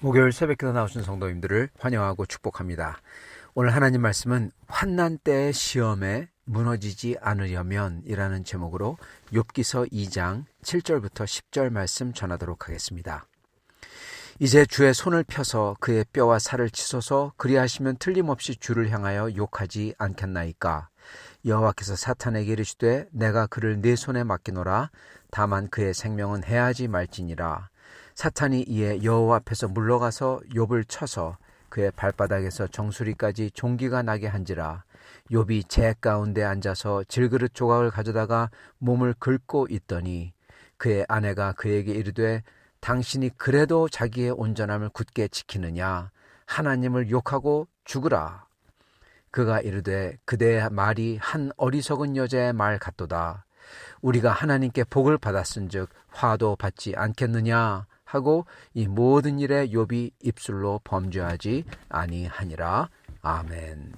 목요일 새벽기도 나오신 성도님들을 환영하고 축복합니다. 오늘 하나님 말씀은 환난 때의 시험에 무너지지 않으려면 이라는 제목으로 욥기서 2장 7절부터 10절 말씀 전하도록 하겠습니다. 이제 주의 손을 펴서 그의 뼈와 살을 치소서. 그리하시면 틀림없이 주를 향하여 욕하지 않겠나이까. 여호와께서 사탄에게 이르시되 내가 그를 네 손에 맡기노라. 다만 그의 생명은 해하지 말지니라. 사탄이 이에 여호와 앞에서 물러가서 욥을 쳐서 그의 발바닥에서 정수리까지 종기가 나게 한지라. 욥이 재 가운데 앉아서 질그릇 조각을 가져다가 몸을 긁고 있더니 그의 아내가 그에게 이르되 당신이 그래도 자기의 온전함을 굳게 지키느냐. 하나님을 욕하고 죽으라. 그가 이르되 그대의 말이 한 어리석은 여자의 말 같도다. 우리가 하나님께 복을 받았은즉 화도 받지 않겠느냐 하고 이 모든 일에 욥이 입술로 범죄하지 아니하니라. 아멘.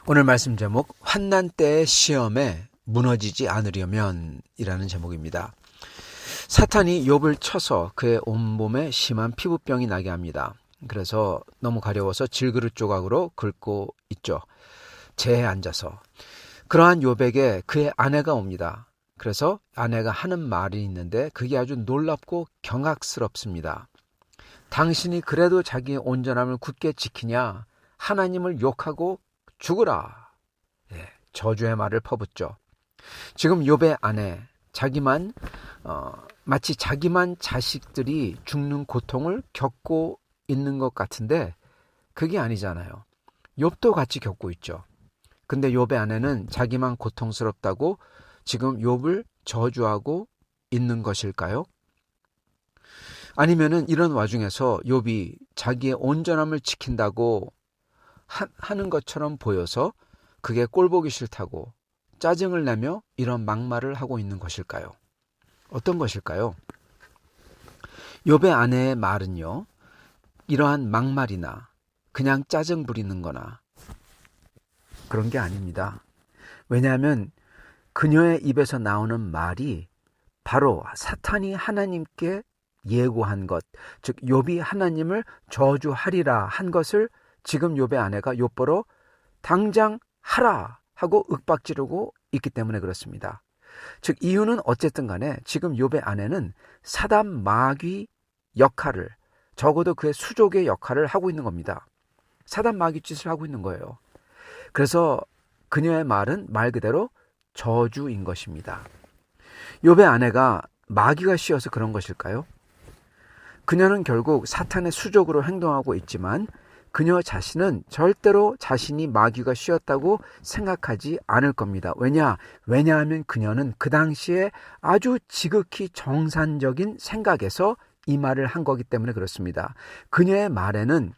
오늘 말씀 제목 환난 때의 시험에 무너지지 않으려면 이라는 제목입니다. 사탄이 욥을 쳐서 그의 온몸에 심한 피부병이 나게 합니다. 그래서 너무 가려워서 질그릇 조각으로 긁고 있죠. 재에 앉아서. 그러한 욥에게 그의 아내가 옵니다. 그래서 아내가 하는 말이 있는데 그게 아주 놀랍고 경악스럽습니다. 당신이 그래도 자기의 온전함을 굳게 지키냐. 하나님을 욕하고 죽으라. 저주의 말을 퍼붓죠. 지금 욥의 아내, 마치 자기만 자식들이 죽는 고통을 겪고 있는 것 같은데 그게 아니잖아요. 욥도 같이 겪고 있죠. 근데 욥의 아내는 자기만 고통스럽다고 지금 욥을 저주하고 있는 것일까요? 아니면은 이런 와중에서 욥이 자기의 온전함을 지킨다고 하는 것처럼 보여서 그게 꼴보기 싫다고 짜증을 내며 이런 막말을 하고 있는 것일까요? 어떤 것일까요? 욥의 아내의 말은요, 이러한 막말이나 그냥 짜증 부리는 거나 그런 게 아닙니다. 왜냐하면 그녀의 입에서 나오는 말이 바로 사탄이 하나님께 예고한 것, 즉 욥이 하나님을 저주하리라 한 것을 지금 욥의 아내가 욥보러 당장 하라 하고 윽박지르고 있기 때문에 그렇습니다. 즉 이유는 어쨌든 간에 지금 욥의 아내는 사단 마귀 역할을, 적어도 그의 수족의 역할을 하고 있는 겁니다. 사단 마귀 짓을 하고 있는 거예요. 그래서 그녀의 말은 말 그대로 저주인 것입니다. 욥의 아내가 마귀가 씌어서 그런 것일까요? 그녀는 결국 사탄의 수족으로 행동하고 있지만 그녀 자신은 절대로 자신이 마귀가 씌었다고 생각하지 않을 겁니다. 왜냐하면 그녀는 그 당시에 아주 지극히 정상적인 생각에서 이 말을 한 거기 때문에 그렇습니다. 그녀의 말에는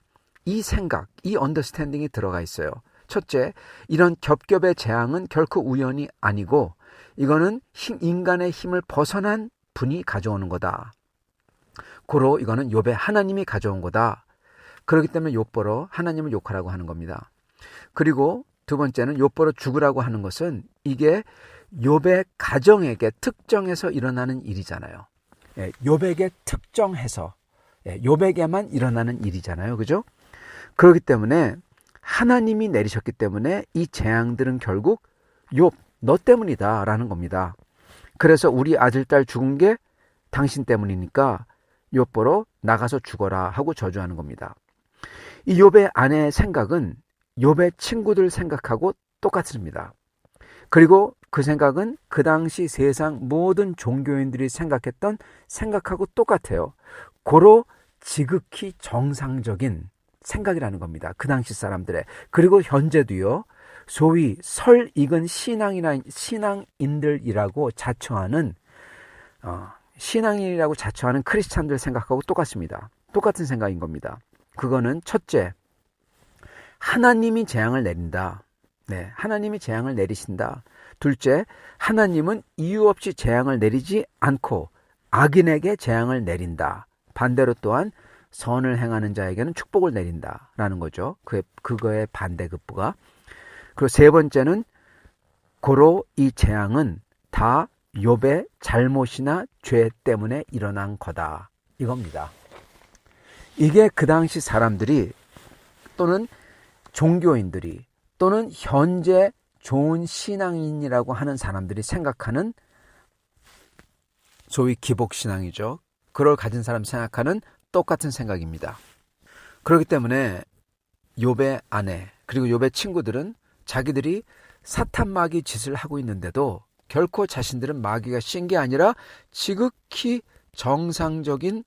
이 생각, 이 언더스탠딩이 들어가 있어요. 첫째, 이런 겹겹의 재앙은 결코 우연이 아니고 이거는 인간의 힘을 벗어난 분이 가져오는 거다. 고로 이거는 욥의 하나님이 가져온 거다. 그렇기 때문에 욥보러 하나님을 욕하라고 하는 겁니다. 그리고 두 번째는 욥보러 죽으라고 하는 것은 이게 욥의 가정에게 특정해서 일어나는 일이잖아요. 욥에게 특정해서 욥에게만 일어나는 일이잖아요. 그죠? 그렇기 때문에 하나님이 내리셨기 때문에 이 재앙들은 결국 욥, 너 때문이다 라는 겁니다. 그래서 우리 아들, 딸 죽은 게 당신 때문이니까 욥보러 나가서 죽어라 하고 저주하는 겁니다. 이 욥의 아내의 생각은 욥의 친구들 생각하고 똑같습니다. 그리고 그 생각은 그 당시 세상 모든 종교인들이 생각했던 생각하고 똑같아요. 고로 지극히 정상적인 생각이라는 겁니다. 그 당시 사람들의. 그리고 현재도요. 소위 설익은 신앙인들이라고 자처하는 신앙인이라고 자처하는 크리스찬들 생각하고 똑같습니다. 똑같은 생각인 겁니다. 그거는 첫째, 하나님이 재앙을 내린다. 하나님이 재앙을 내리신다. 둘째, 하나님은 이유 없이 재앙을 내리지 않고 악인에게 재앙을 내린다. 반대로 또한 선을 행하는 자에게는 축복을 내린다라는 거죠. 그거의 반대급부가. 그리고 세 번째는 고로 이 재앙은 다 욥의 잘못이나 죄 때문에 일어난 거다. 이겁니다. 이게 그 당시 사람들이 또는 종교인들이 또는 현재 좋은 신앙인이라고 하는 사람들이 생각하는 소위 기복신앙이죠. 그걸 가진 사람이 생각하는 똑같은 생각입니다. 그렇기 때문에 욥의 아내 그리고 욥의 친구들은 자기들이 사탄 마귀 짓을 하고 있는데도 결코 자신들은 마귀가 씌인 게 아니라 지극히 정상적인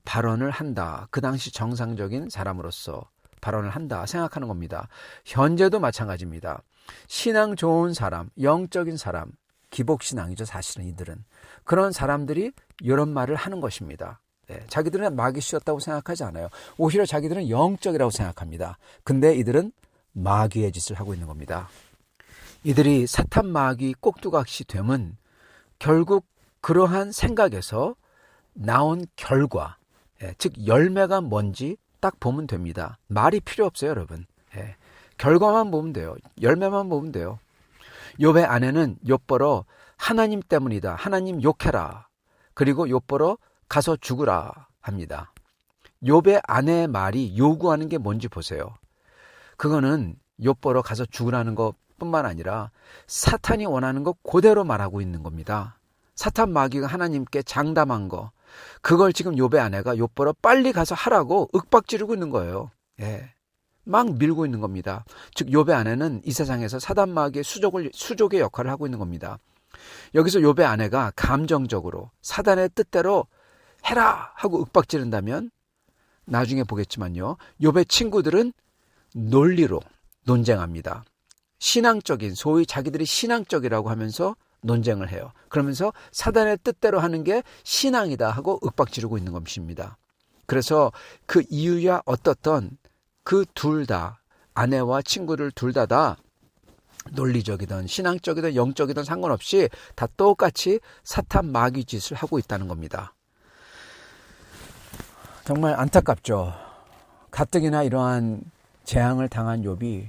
발언을 한다. 그 당시 정상적인 사람으로서 발언을 한다 생각하는 겁니다. 현재도 마찬가지입니다. 신앙 좋은 사람, 영적인 사람, 기복신앙이죠. 사실은 이들은. 그런 사람들이 이런 말을 하는 것입니다. 자기들은 마귀 씌었다고 생각하지 않아요. 오히려 자기들은 영적이라고 생각합니다. 근데 이들은 마귀의 짓을 하고 있는 겁니다. 이들이 사탄 마귀 꼭두각시 됨은 결국 그러한 생각에서 나온 결과, 즉 열매가 뭔지 딱 보면 됩니다. 말이 필요 없어요, 여러분. 결과만 보면 돼요. 열매만 보면 돼요. 욥의 아내는 욥보러 하나님 때문이다. 하나님 욕해라. 그리고 욥보러 가서 죽으라 합니다. 욥의 아내의 말이 요구하는 게 뭔지 보세요. 그거는 욥보러 가서 죽으라는 것뿐만 아니라 사탄이 원하는 것 그대로 말하고 있는 겁니다. 사탄 마귀가 하나님께 장담한 거, 그걸 지금 욥의 아내가 욥보러 빨리 가서 하라고 윽박지르고 있는 거예요. 막 밀고 있는 겁니다. 즉 욥의 아내는 이 세상에서 사탄 마귀의 수족의 역할을 하고 있는 겁니다. 여기서 욥의 아내가 감정적으로 사단의 뜻대로 해라 하고 윽박지른다면 나중에 보겠지만요. 욥의 친구들은 논리로 논쟁합니다. 신앙적인, 소위 자기들이 신앙적이라고 하면서 논쟁을 해요. 그러면서 사단의 뜻대로 하는 게 신앙이다 하고 윽박지르고 있는 것입니다. 그래서 그 이유야 어떻든 그 둘 다, 아내와 친구들 둘 다 논리적이든 신앙적이든 영적이든 상관없이 다 똑같이 사탄 마귀 짓을 하고 있다는 겁니다. 정말 안타깝죠. 가뜩이나 이러한 재앙을 당한 욥이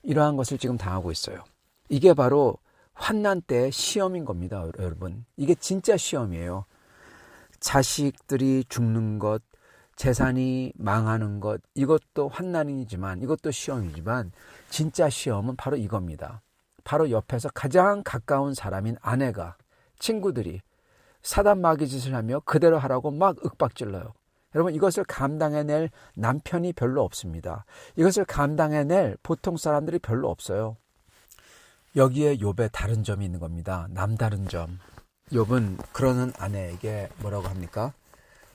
이러한 것을 지금 당하고 있어요. 이게 바로 환난 때의 시험인 겁니다, 여러분. 이게 진짜 시험이에요. 자식들이 죽는 것, 재산이 망하는 것, 이것도 환난이지만, 이것도 시험이지만 진짜 시험은 바로 이겁니다. 바로 옆에서 가장 가까운 사람인 아내가, 친구들이 사단 마귀 짓을 하며 그대로 하라고 막 윽박질러요. 여러분, 이것을 감당해낼 남편이 별로 없습니다. 이것을 감당해낼 보통 사람들이 별로 없어요. 여기에 욥의 다른 점이 있는 겁니다. 남다른 점. 욥은 그러는 아내에게 뭐라고 합니까?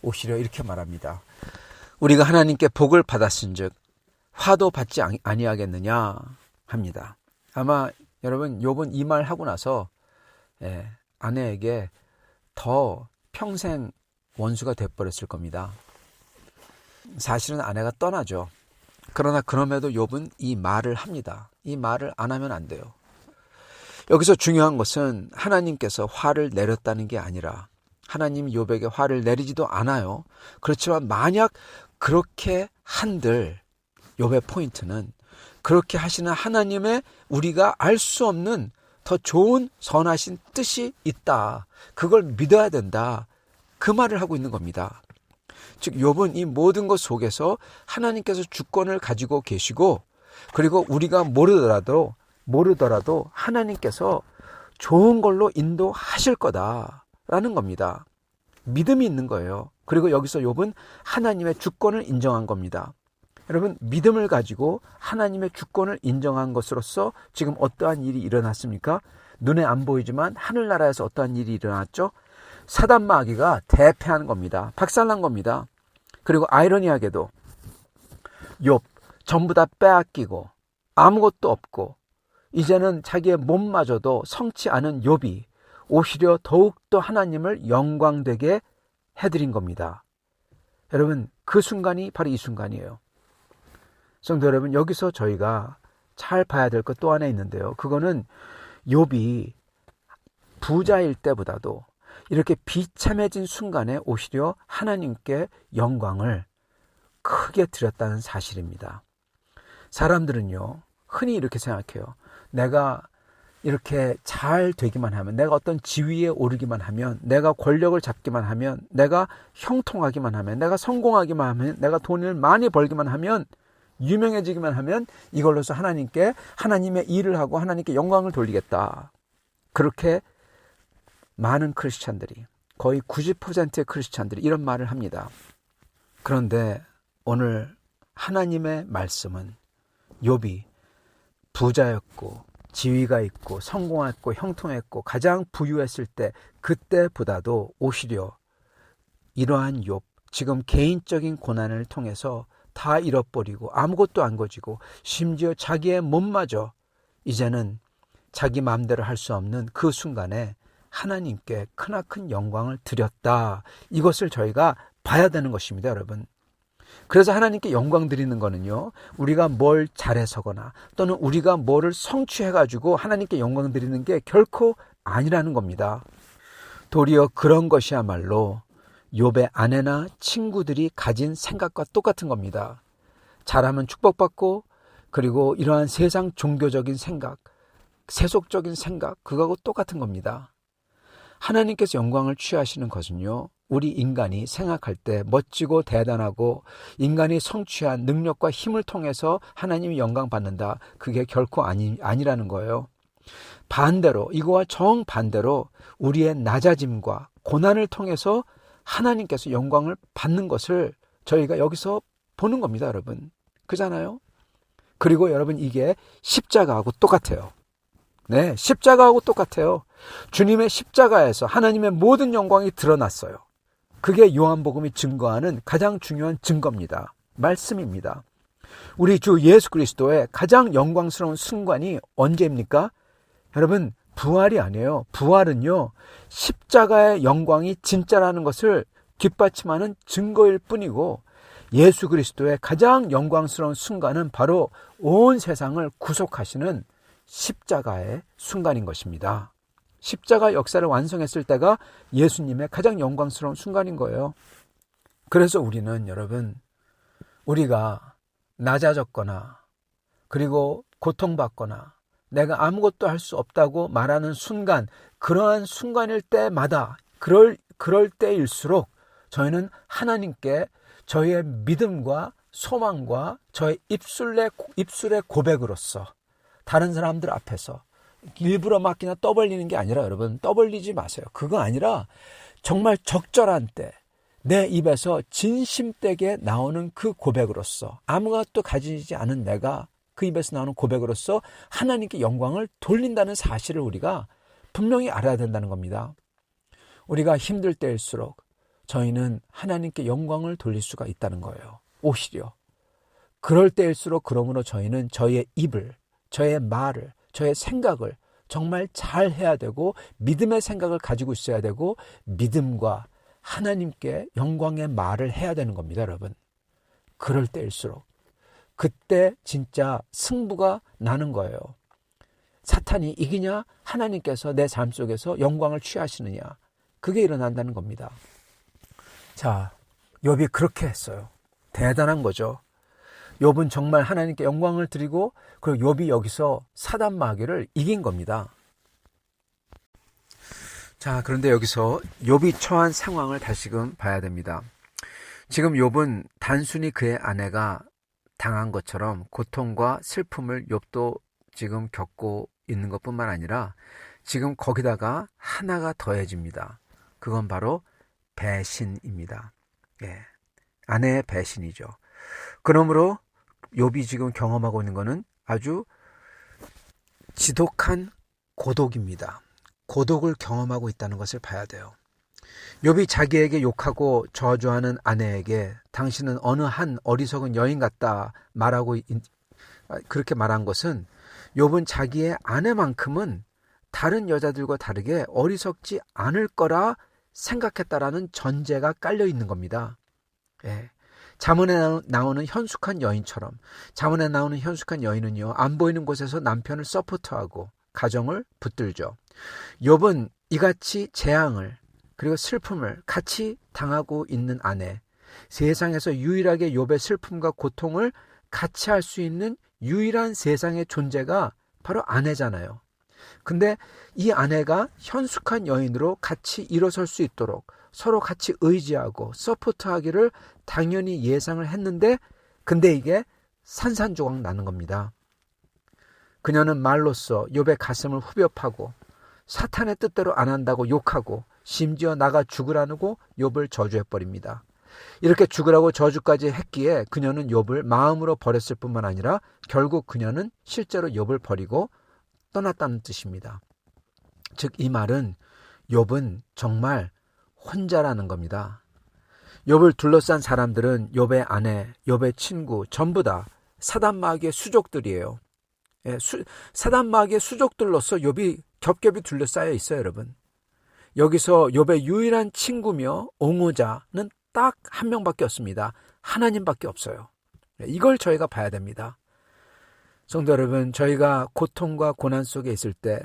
오히려 이렇게 말합니다. 우리가 하나님께 복을 받았은즉 화도 받지 아니하겠느냐 합니다. 아마 여러분 욥은 이 말 하고 나서 아내에게 더 평생 원수가 돼버렸을 겁니다. 사실은 아내가 떠나죠. 그러나 그럼에도 욥은 이 말을 합니다. 이 말을 안 하면 안 돼요. 여기서 중요한 것은 하나님께서 화를 내렸다는 게 아니라 하나님이 욥에게 화를 내리지도 않아요. 그렇지만 만약 그렇게 한들 욥의 포인트는 그렇게 하시는 하나님의 우리가 알 수 없는 더 좋은 선하신 뜻이 있다. 그걸 믿어야 된다. 그 말을 하고 있는 겁니다. 즉 욥은 이 모든 것 속에서 하나님께서 주권을 가지고 계시고 그리고 우리가 모르더라도 하나님께서 좋은 걸로 인도하실 거다라는 겁니다. 믿음이 있는 거예요. 그리고 여기서 욥은 하나님의 주권을 인정한 겁니다. 여러분, 믿음을 가지고 하나님의 주권을 인정한 것으로서 지금 어떠한 일이 일어났습니까? 눈에 안 보이지만 하늘나라에서 어떠한 일이 일어났죠? 사단 마귀가 대패하는 겁니다. 박살난 겁니다. 그리고 아이러니하게도 욥 전부 다 빼앗기고 아무것도 없고 이제는 자기의 몸마저도 성치 않은 욥이 오히려 더욱더 하나님을 영광되게 해드린 겁니다. 여러분, 그 순간이 바로 이 순간이에요. 성도 여러분, 여기서 저희가 잘 봐야 될 것 또 하나 있는데요. 그거는 욥이 부자일 때보다도 이렇게 비참해진 순간에 오히려 하나님께 영광을 크게 드렸다는 사실입니다. 사람들은요, 흔히 이렇게 생각해요. 내가 이렇게 잘 되기만 하면, 내가 어떤 지위에 오르기만 하면, 내가 권력을 잡기만 하면, 내가 형통하기만 하면, 내가 성공하기만 하면, 내가 돈을 많이 벌기만 하면, 유명해지기만 하면 이걸로서 하나님께 하나님의 일을 하고 하나님께 영광을 돌리겠다. 그렇게 많은 크리스찬들이, 거의 90%의 크리스찬들이 이런 말을 합니다. 그런데 오늘 하나님의 말씀은 욥이 부자였고 지위가 있고 성공했고 형통했고 가장 부유했을 때, 그때보다도 오히려 이러한 욥, 지금 개인적인 고난을 통해서 다 잃어버리고 아무것도 안 가지고 심지어 자기의 몸마저 이제는 자기 마음대로 할 수 없는 그 순간에 하나님께 크나큰 영광을 드렸다. 이것을 저희가 봐야 되는 것입니다, 여러분. 그래서 하나님께 영광 드리는 거는요, 우리가 뭘 잘해서거나 또는 우리가 뭐를 성취해가지고 하나님께 영광 드리는 게 결코 아니라는 겁니다. 도리어 그런 것이야말로 욥의 아내나 친구들이 가진 생각과 똑같은 겁니다. 잘하면 축복받고, 그리고 이러한 세상 종교적인 생각, 세속적인 생각, 그거하고 똑같은 겁니다. 하나님께서 영광을 취하시는 것은요, 우리 인간이 생각할 때 멋지고 대단하고 인간이 성취한 능력과 힘을 통해서 하나님이 영광 받는다. 그게 결코 아니라는 거예요. 반대로, 이거와 정반대로 우리의 낮아짐과 고난을 통해서 하나님께서 영광을 받는 것을 저희가 여기서 보는 겁니다, 여러분. 그잖아요? 그리고 여러분, 이게 십자가하고 똑같아요. 네, 십자가하고 똑같아요. 주님의 십자가에서 하나님의 모든 영광이 드러났어요. 그게 요한복음이 증거하는 가장 중요한 증거입니다. 말씀입니다. 우리 주 예수 그리스도의 가장 영광스러운 순간이 언제입니까? 여러분, 부활이 아니에요. 부활은요, 십자가의 영광이 진짜라는 것을 뒷받침하는 증거일 뿐이고, 예수 그리스도의 가장 영광스러운 순간은 바로 온 세상을 구속하시는 십자가의 순간인 것입니다. 십자가 역사를 완성했을 때가 예수님의 가장 영광스러운 순간인 거예요. 그래서 우리는, 여러분, 우리가 낮아졌거나 그리고 고통받거나 내가 아무것도 할 수 없다고 말하는 순간, 그러한 순간일 때마다, 그럴 때일수록 저희는 하나님께 저희의 믿음과 소망과 저의 입술의 고백으로서 다른 사람들 앞에서 일부러 막 그냥 떠벌리는 게 아니라, 여러분, 떠벌리지 마세요. 그거 아니라 정말 적절한 때 내 입에서 진심되게 나오는 그 고백으로서, 아무것도 가지지 않은 내가 그 입에서 나오는 고백으로서 하나님께 영광을 돌린다는 사실을 우리가 분명히 알아야 된다는 겁니다. 우리가 힘들 때일수록 저희는 하나님께 영광을 돌릴 수가 있다는 거예요. 오히려 그럴 때일수록, 그러므로 저희는 저희의 입을, 저의 말을, 저의 생각을 정말 잘 해야 되고, 믿음의 생각을 가지고 있어야 되고, 믿음과 하나님께 영광의 말을 해야 되는 겁니다, 여러분. 그럴 때일수록 그때 진짜 승부가 나는 거예요. 사탄이 이기냐, 하나님께서 내 삶 속에서 영광을 취하시느냐, 그게 일어난다는 겁니다. 자, 욥이 그렇게 했어요. 대단한 거죠. 욥은 정말 하나님께 영광을 드리고, 그리고 욥이 여기서 사단 마귀를 이긴 겁니다. 자, 그런데 여기서 욥이 처한 상황을 다시금 봐야 됩니다. 지금 욥은 단순히 그의 아내가 당한 것처럼 고통과 슬픔을 욥도 지금 겪고 있는 것뿐만 아니라 지금 거기다가 하나가 더해집니다. 그건 바로 배신입니다. 예, 아내의 배신이죠. 그러므로 욥이 지금 경험하고 있는 것은 아주 지독한 고독입니다. 고독을 경험하고 있다는 것을 봐야 돼요. 욥이 자기에게 욕하고 저주하는 아내에게 당신은 어느 한 어리석은 여인 같다 그렇게 말한 것은, 욥은 자기의 아내만큼은 다른 여자들과 다르게 어리석지 않을 거라 생각했다라는 전제가 깔려 있는 겁니다. 예. 잠언에 나오는 현숙한 여인처럼, 잠언에 나오는 현숙한 여인은요, 안 보이는 곳에서 남편을 서포트하고 가정을 붙들죠. 욥은 이같이 재앙을, 그리고 슬픔을 같이 당하고 있는 아내, 세상에서 유일하게 욥의 슬픔과 고통을 같이 할 수 있는 유일한 세상의 존재가 바로 아내잖아요. 근데 이 아내가 현숙한 여인으로 같이 일어설 수 있도록 서로 같이 의지하고 서포트하기를 당연히 예상을 했는데, 근데 이게 산산조각 나는 겁니다. 그녀는 말로써 욥의 가슴을 후벼 파고 사탄의 뜻대로 안 한다고 욕하고 심지어 나가 죽으라고 욥을 저주해버립니다. 이렇게 죽으라고 저주까지 했기에 그녀는 욥을 마음으로 버렸을 뿐만 아니라 결국 그녀는 실제로 욥을 버리고 떠났다는 뜻입니다. 즉 이 말은 욥은 정말 혼자라는 겁니다. 욥을 둘러싼 사람들은 욥의 아내, 욥의 친구 전부 다 사단 마귀의 수족들이에요. 사단 마귀의 수족들로서 욥이 겹겹이 둘러싸여 있어요, 여러분. 여기서 욥의 유일한 친구며 옹호자는 딱 한 명밖에 없습니다. 하나님밖에 없어요. 이걸 저희가 봐야 됩니다. 성도 여러분, 저희가 고통과 고난 속에 있을 때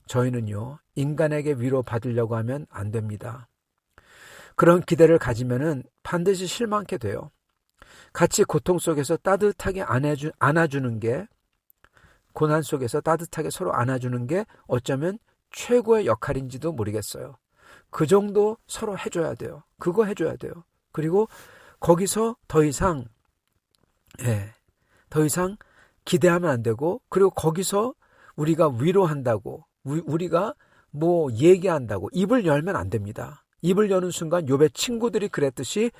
저희는요, 인간에게 위로받으려고 하면 안 됩니다. 그런 기대를 가지면은 반드시 실망하게 돼요. 같이 고통 속에서 따뜻하게 안아주는 게, 고난 속에서 따뜻하게 서로 안아주는 게 어쩌면 최고의 역할인지도 모르겠어요. 그 정도 서로 해줘야 돼요. 그거 해줘야 돼요. 그리고 거기서 더 이상 기대하면 안 되고, 그리고 거기서 우리가 위로한다고, 우리가 뭐 얘기한다고 입을 열면 안 됩니다. 입을 여는 순간 욥의 친구들이 그랬듯이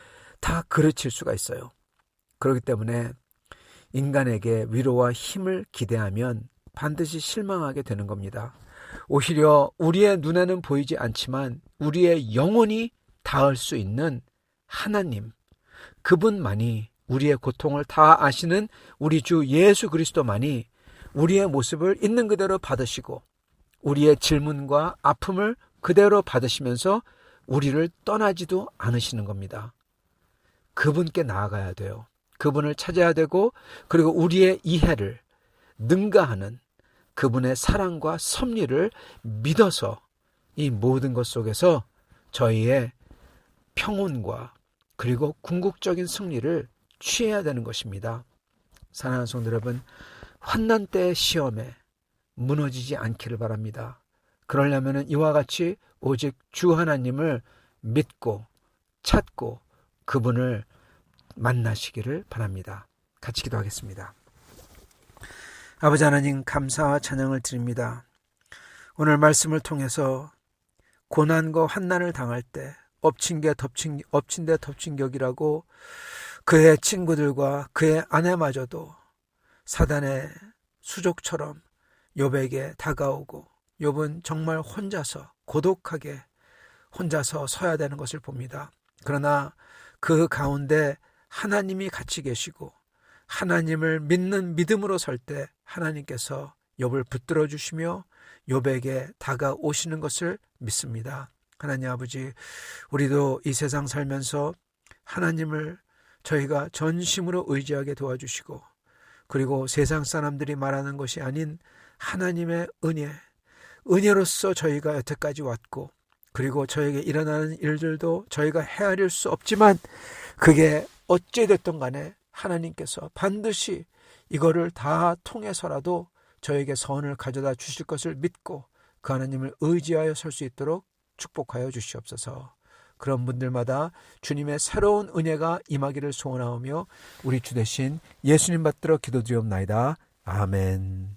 다 그르칠 수가 있어요. 그렇기 때문에 인간에게 위로와 힘을 기대하면 반드시 실망하게 되는 겁니다. 오히려 우리의 눈에는 보이지 않지만 우리의 영혼이 닿을 수 있는 하나님, 그분만이, 우리의 고통을 다 아시는 우리 주 예수 그리스도만이 우리의 모습을 있는 그대로 받으시고 우리의 질문과 아픔을 그대로 받으시면서 우리를 떠나지도 않으시는 겁니다. 그분께 나아가야 돼요. 그분을 찾아야 되고, 그리고 우리의 이해를 능가하는 그분의 사랑과 섭리를 믿어서 이 모든 것 속에서 저희의 평온과 그리고 궁극적인 승리를 취해야 되는 것입니다. 사랑하는 성도 여러분, 환난 때의 시험에 무너지지 않기를 바랍니다. 그러려면 이와 같이 오직 주 하나님을 믿고 찾고 그분을 만나시기를 바랍니다. 같이 기도하겠습니다. 아버지 하나님, 감사와 찬양을 드립니다. 오늘 말씀을 통해서 고난과 환난을 당할 때 엎친 데 덮친 격이라고 그의 친구들과 그의 아내마저도 사단의 수족처럼 욥에게 다가오고 욥은 정말 혼자서 고독하게 혼자서 서야 되는 것을 봅니다. 그러나 그 가운데 하나님이 같이 계시고 하나님을 믿는 믿음으로 설 때 하나님께서 욥을 붙들어 주시며 욥에게 다가오시는 것을 믿습니다. 하나님 아버지, 우리도 이 세상 살면서 하나님을 저희가 전심으로 의지하게 도와주시고, 그리고 세상 사람들이 말하는 것이 아닌 하나님의 은혜로서 저희가 여태까지 왔고, 그리고 저에게 일어나는 일들도 저희가 헤아릴 수 없지만 그게 어찌됐든 간에 하나님께서 반드시 이거를 다 통해서라도 저에게 선을 가져다 주실 것을 믿고 그 하나님을 의지하여 설 수 있도록 축복하여 주시옵소서. 그런 분들마다 주님의 새로운 은혜가 임하기를 소원하오며 우리 주 되신 예수님 받들어 기도드리옵나이다. 아멘.